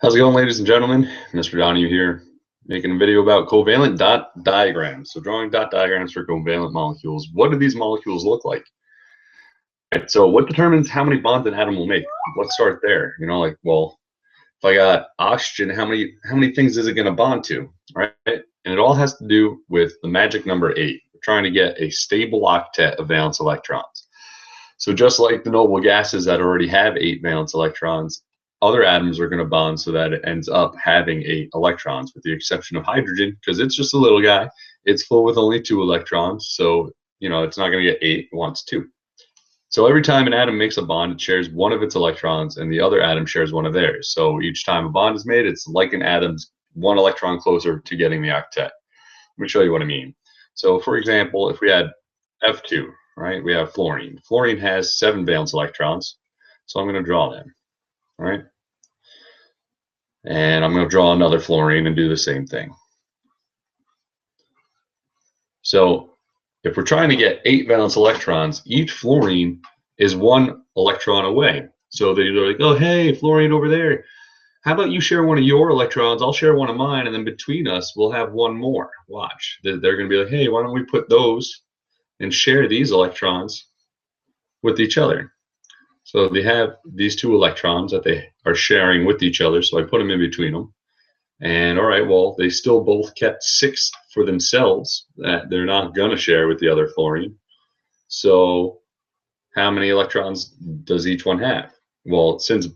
How's it going, ladies and gentlemen? Mr. Donahue here, making a video about covalent dot diagrams. So drawing dot diagrams for covalent molecules. What do these molecules look like? Right, so what determines how many bonds an atom will make? Let's start there. Well, if I got oxygen, how many things is it going to bond to, right? And it all has to do with the magic number 8. We're trying to get a stable octet of valence electrons. So just like the noble gases that already have 8 valence electrons, other atoms are going to bond so that it ends up having 8 electrons, with the exception of hydrogen, because it's just a little guy. It's full with only 2 electrons, so it's not going to get 8, it wants 2. So every time an atom makes a bond, it shares one of its electrons, and the other atom shares one of theirs. So each time a bond is made, it's like an atom's 1 electron closer to getting the octet. Let me show you what I mean. So for example, if we had F2, right, we have fluorine. Fluorine has 7 valence electrons, so I'm going to draw them, right? And I'm going to draw another fluorine and do the same thing. So if we're trying to get 8 valence electrons, each fluorine is 1 electron away. So they're like, oh, hey, fluorine over there. How about you share one of your electrons? I'll share one of mine, and then between us, we'll have one more. Watch. They're going to be like, hey, why don't we put those and share these electrons with each other? So they have these 2 electrons that they are sharing with each other, so I put them in between them. And all right, well, they still both kept 6 for themselves that they're not going to share with the other fluorine. So how many electrons does each one have? Well, since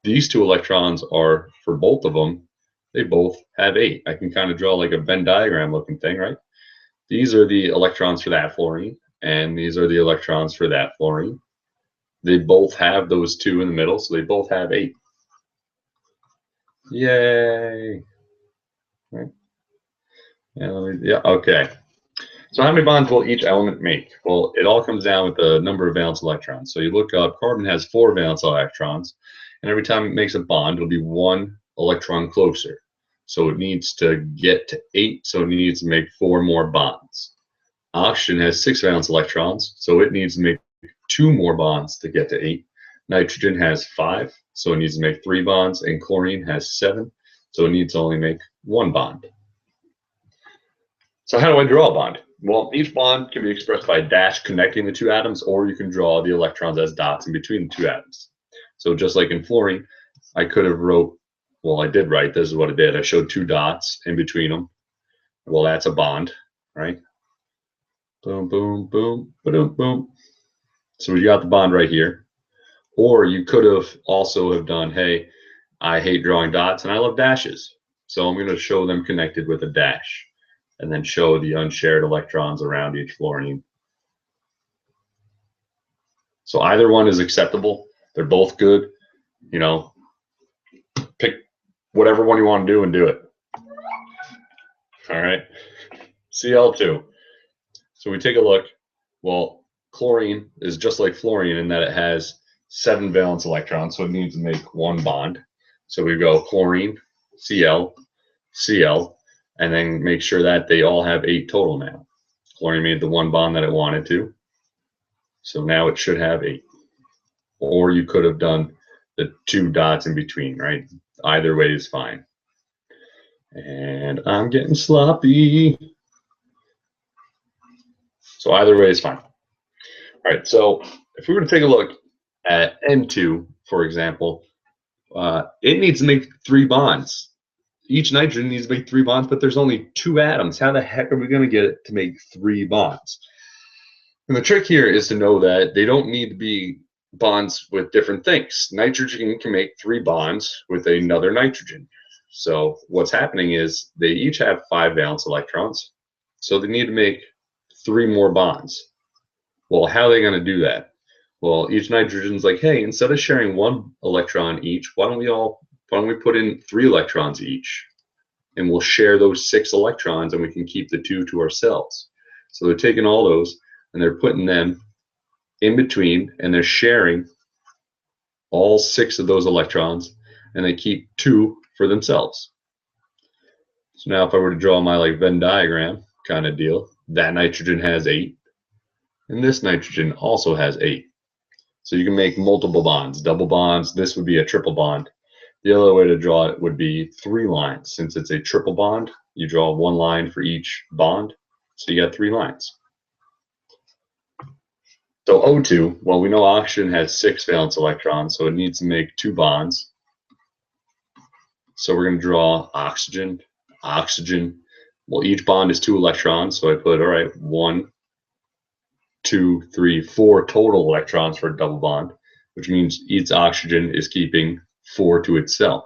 these 2 electrons are for both of them, they both have 8. I can kind of draw like a Venn diagram looking thing, right? These are the electrons for that fluorine, and these are the electrons for that fluorine. They both have those 2 in the middle, so they both have 8. Yay! Right. Yeah, okay. So how many bonds will each element make? Well, it all comes down with the number of valence electrons. So you look up, carbon has 4 valence electrons, and every time it makes a bond, it'll be 1 electron closer. So it needs to get to 8, so it needs to make 4 more bonds. Oxygen has 6 valence electrons, so it needs to make 2 more bonds to get to 8. Nitrogen has 5, so it needs to make 3 bonds, and chlorine has 7, so it needs to only make 1 bond. So how do I draw a bond? Well, each bond can be expressed by a dash connecting the 2 atoms, or you can draw the electrons as dots in between the 2 atoms. So just like in fluorine, I could have I did write, this is what I did. I showed 2 dots in between them. Well, that's a bond, right? Boom, boom, boom, boom, boom. So we got the bond right here. Or you could have also have done, hey, I hate drawing dots and I love dashes. So I'm going to show them connected with a dash, and then show the unshared electrons around each fluorine. So either one is acceptable. They're both good. Pick whatever one you want to do and do it. All right. Cl2. So we take a look. Well, chlorine is just like fluorine in that it has 7 valence electrons, so it needs to make 1 bond. So we go chlorine, Cl, Cl, and then make sure that they all have 8 total now. Chlorine made the 1 bond that it wanted to, so now it should have 8. Or you could have done the 2 dots in between, right? Either way is fine. And I'm getting sloppy. So either way is fine. All right, so if we were to take a look at N2, for example, it needs to make 3 bonds. Each nitrogen needs to make 3 bonds, but there's only 2 atoms. How the heck are we going to get it to make 3 bonds? And the trick here is to know that they don't need to be bonds with different things. Nitrogen can make 3 bonds with another nitrogen. So what's happening is they each have 5 valence electrons, so they need to make 3 more bonds. Well, how are they going to do that? Well, each nitrogen's like, hey, instead of sharing 1 electron each, why don't we put in 3 electrons each, and we'll share those 6 electrons, and we can keep the 2 to ourselves. So they're taking all those and they're putting them in between, and they're sharing all 6 of those electrons, and they keep 2 for themselves. So now if I were to draw my Venn diagram kind of deal, that nitrogen has 8, and this nitrogen also has 8. So you can make multiple bonds, double bonds. This would be a triple bond. The other way to draw it would be 3 lines. Since it's a triple bond, you draw 1 line for each bond, so you got 3 lines. So O2, well, we know oxygen has 6 valence electrons, so it needs to make 2 bonds. So we're going to draw oxygen, oxygen. Well, each bond is 2 electrons, so I put, all right, 1, 2, 3, 4 total electrons for a double bond, which means each oxygen is keeping 4 to itself.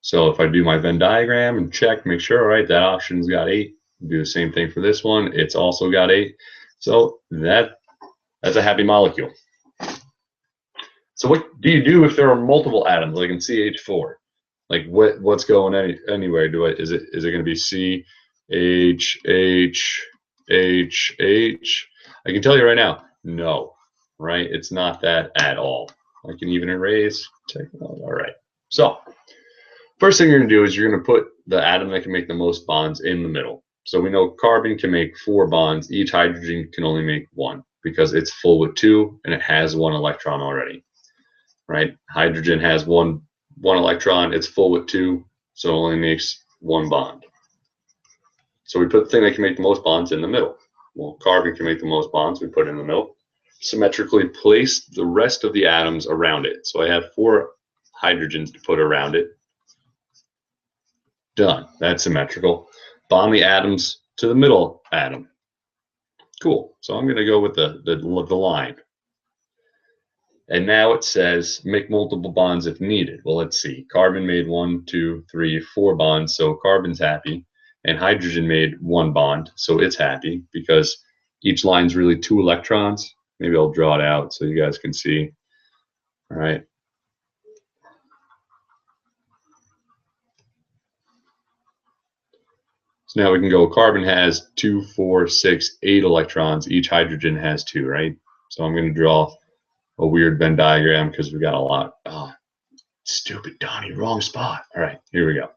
So if I do my Venn diagram and check, make sure, all right, that oxygen's got 8. Do the same thing for this one. It's also got 8. So that's a happy molecule. So what do you do if there are multiple atoms, like in CH4? Like what's going anywhere? Is it going to be C, H, H, H, H? I can tell you right now, no, right? It's not that at all. I can even erase. All right. So first thing you're going to do is you're going to put the atom that can make the most bonds in the middle. So we know carbon can make 4 bonds. Each hydrogen can only make 1 because it's full with 2 and it has 1 electron already, right? Hydrogen has one electron. It's full with 2, so it only makes 1 bond. So we put the thing that can make the most bonds in the middle. Well, carbon can make the most bonds. We put it in the middle. Symmetrically place the rest of the atoms around it. So I have 4 hydrogens to put around it. Done. That's symmetrical. Bond the atoms to the middle atom. Cool. So I'm going to go with the line. And now it says make multiple bonds if needed. Well, let's see. Carbon made 1, 2, 3, 4 bonds, so carbon's happy. And hydrogen made 1 bond, so it's happy because each line's really 2 electrons. Maybe I'll draw it out so you guys can see. All right. So now we can go, carbon has 2, 4, 6, 8 electrons. Each hydrogen has 2, right? So I'm going to draw a weird Venn diagram because we got a lot. Oh, stupid Donnie, wrong spot. All right, here we go.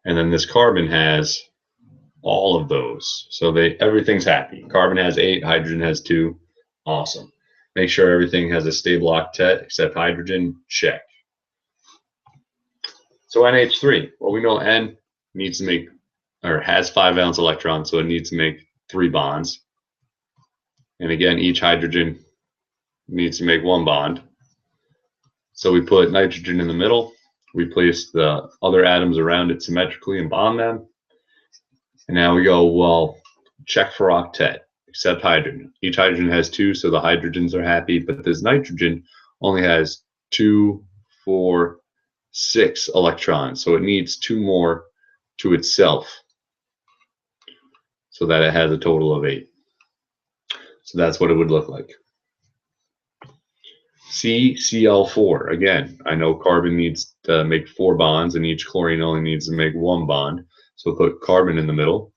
And then this carbon has all of those. So everything's happy. Carbon has 8, hydrogen has 2. Awesome. Make sure everything has a stable octet except hydrogen. Check. So NH3, well, we know N needs to make, or has 5 valence electrons, so it needs to make 3 bonds. And again, each hydrogen needs to make 1 bond. So we put nitrogen in the middle. We place the other atoms around it symmetrically and bond them. And now we go, well, check for octet, except hydrogen. Each hydrogen has 2, so the hydrogens are happy, but this nitrogen only has 2, 4, 6 electrons, so it needs 2 more to itself so that it has a total of 8. So that's what it would look like. CCl4, again, I know carbon needs to make 4 bonds and each chlorine only needs to make 1 bond. So put carbon in the middle.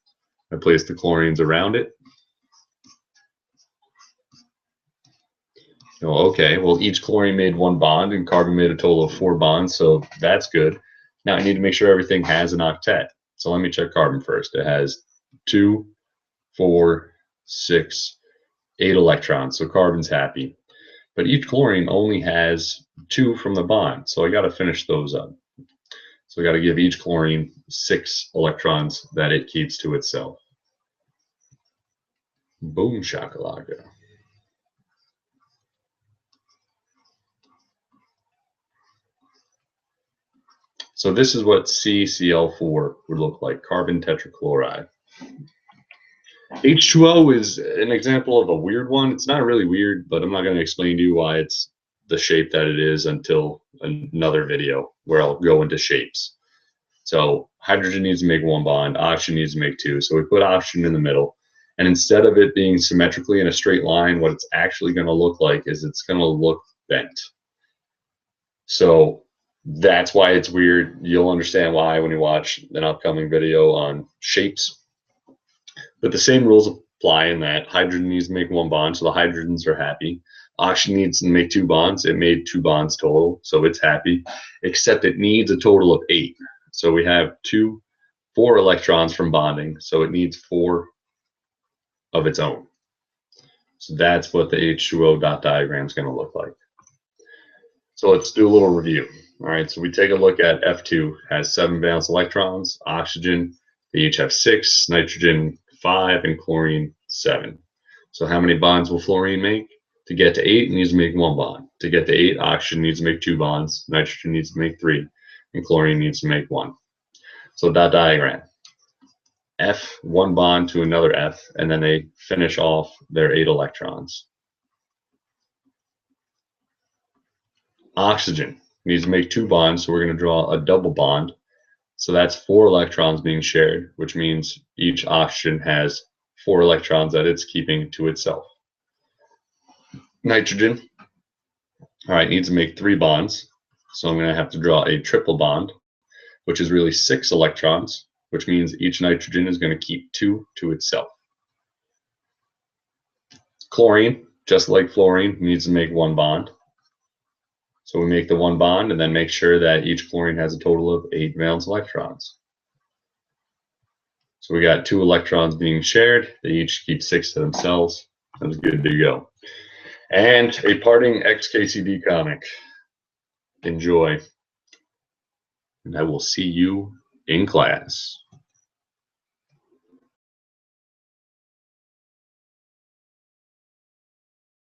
I place the chlorines around it. Oh, okay, well, each chlorine made 1 bond and carbon made a total of 4 bonds, so that's good. Now I need to make sure everything has an octet. So let me check carbon first. It has 2, 4, 6, 8 electrons, so carbon's happy. But each chlorine only has 2 from the bond, so I got to finish those up. So I got to give each chlorine 6 electrons that it keeps to itself. Boom shakalaka. So this is what CCl4 would look like, carbon tetrachloride. H2O is an example of a weird one. It's not really weird, but I'm not going to explain to you why it's the shape that it is until another video where I'll go into shapes. So hydrogen needs to make 1 bond, oxygen needs to make 2. So we put oxygen in the middle. And instead of it being symmetrically in a straight line, what it's actually going to look like is it's going to look bent. So that's why it's weird. You'll understand why when you watch an upcoming video on shapes. But the same rules apply in that hydrogen needs to make 1 bond, so the hydrogens are happy. Oxygen needs to make 2 bonds. It made 2 bonds total, so it's happy, except it needs a total of 8. So we have 4 electrons from bonding, so it needs 4 of its own. So that's what the H2O dot diagram is going to look like. So let's do a little review. All right, so we take a look at F2, has 7 valence electrons, oxygen, they each have 6, nitrogen 5, and chlorine 7. So how many bonds will fluorine make? To get to 8, it needs to make 1 bond. To get to 8, oxygen needs to make 2 bonds, nitrogen needs to make 3, and chlorine needs to make 1. So dot diagram. F, 1 bond to another F, and then they finish off their 8 electrons. Oxygen needs to make 2 bonds, so we're going to draw a double bond. So that's 4 electrons being shared, which means each oxygen has 4 electrons that it's keeping to itself. Nitrogen, all right, needs to make 3 bonds. So I'm going to have to draw a triple bond, which is really 6 electrons, which means each nitrogen is going to keep 2 to itself. Chlorine, just like fluorine, needs to make 1 bond. So we make the 1 bond and then make sure that each chlorine has a total of 8 valence electrons. So we got 2 electrons being shared. They each keep 6 to themselves. That's good to go. And a parting XKCD comic. Enjoy. And I will see you in class.